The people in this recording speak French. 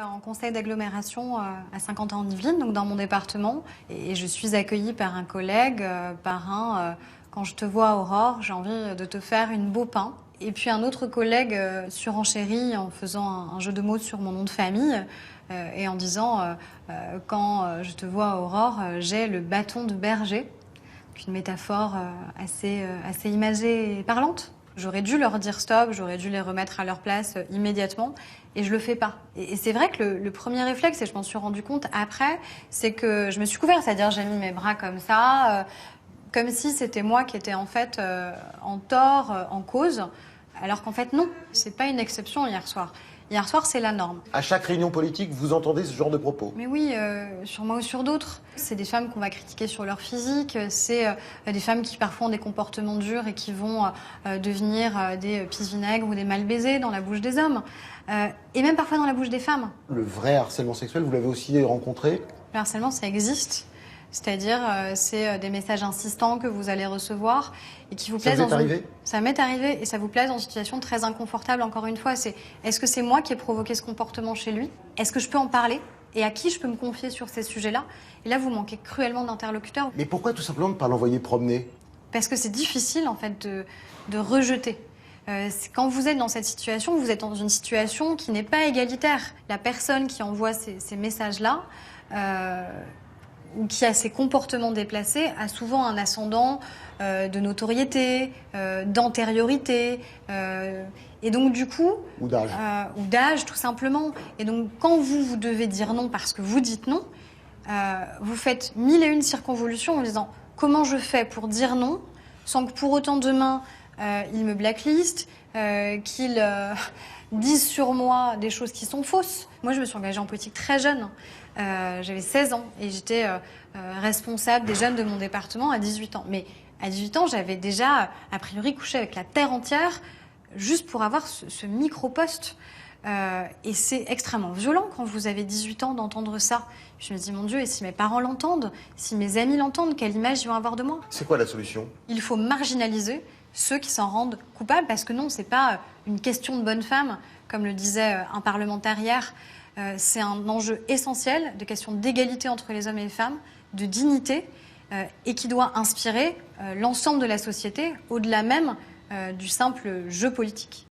En conseil d'agglomération à Saint-Quentin-en-Yvelines, donc dans mon département, et je suis accueillie par un collègue, quand je te vois Aurore, j'ai envie de te faire une beau pain. Et puis un autre collègue surenchérit en faisant un jeu de mots sur mon nom de famille et en disant quand je te vois Aurore, j'ai le bâton de berger. Une métaphore assez imagée et parlante. J'aurais dû leur dire stop, j'aurais dû les remettre à leur place immédiatement, et je le fais pas. Et c'est vrai que le premier réflexe, et je m'en suis rendu compte après, c'est que je me suis couverte, c'est-à-dire j'ai mis mes bras comme ça, comme si c'était moi qui étais en fait en tort, en cause, alors qu'en fait non, c'est pas une exception hier soir. Hier soir, c'est la norme. À chaque réunion politique, vous entendez ce genre de propos? Mais oui, sur moi ou sur d'autres. C'est des femmes qu'on va critiquer sur leur physique, c'est des femmes qui parfois ont des comportements durs et qui vont devenir des pisse-vinaigre ou des mal baisés dans la bouche des hommes, et même parfois dans la bouche des femmes. Le vrai harcèlement sexuel, vous l'avez aussi rencontré? Le harcèlement, ça existe. C'est-à-dire, c'est des messages insistants que vous allez recevoir et qui vous plaisent. Ça vous est arrivé ? Ça m'est arrivé et ça vous place dans une situation très inconfortable. Encore une fois, est-ce que c'est moi qui ai provoqué ce comportement chez lui? Est-ce que je peux en parler? Et à qui je peux me confier sur ces sujets-là? Et là, vous manquez cruellement d'interlocuteurs. Mais pourquoi tout simplement ne pas l'envoyer promener? Parce que c'est difficile, en fait, de rejeter. Quand vous êtes dans cette situation, vous êtes dans une situation qui n'est pas égalitaire. La personne qui envoie ces messages-là, ou qui a ces comportements déplacés, a souvent un ascendant de notoriété, d'antériorité, et donc du coup... Ou d'âge. Ou d'âge, tout simplement. Et donc quand vous devez dire non parce que vous dites non, vous faites 1001 circonvolutions en disant comment je fais pour dire non sans que pour autant demain il me blacklist, qu'il dise sur moi des choses qui sont fausses. Moi, je me suis engagée en politique très jeune. J'avais 16 ans et j'étais responsable des jeunes de mon département à 18 ans. Mais à 18 ans, j'avais déjà, a priori, couché avec la terre entière juste pour avoir ce micro-poste. Et c'est extrêmement violent quand vous avez 18 ans d'entendre ça. Je me dis, mon Dieu, et si mes parents l'entendent, si mes amis l'entendent, quelle image ils vont avoir de moi? C'est quoi la solution? Il faut marginaliser ceux qui s'en rendent coupables, parce que non, c'est pas une question de bonne femme, comme le disait un parlementaire hier. C'est un enjeu essentiel de question d'égalité entre les hommes et les femmes, de dignité, et qui doit inspirer l'ensemble de la société, au-delà même du simple jeu politique.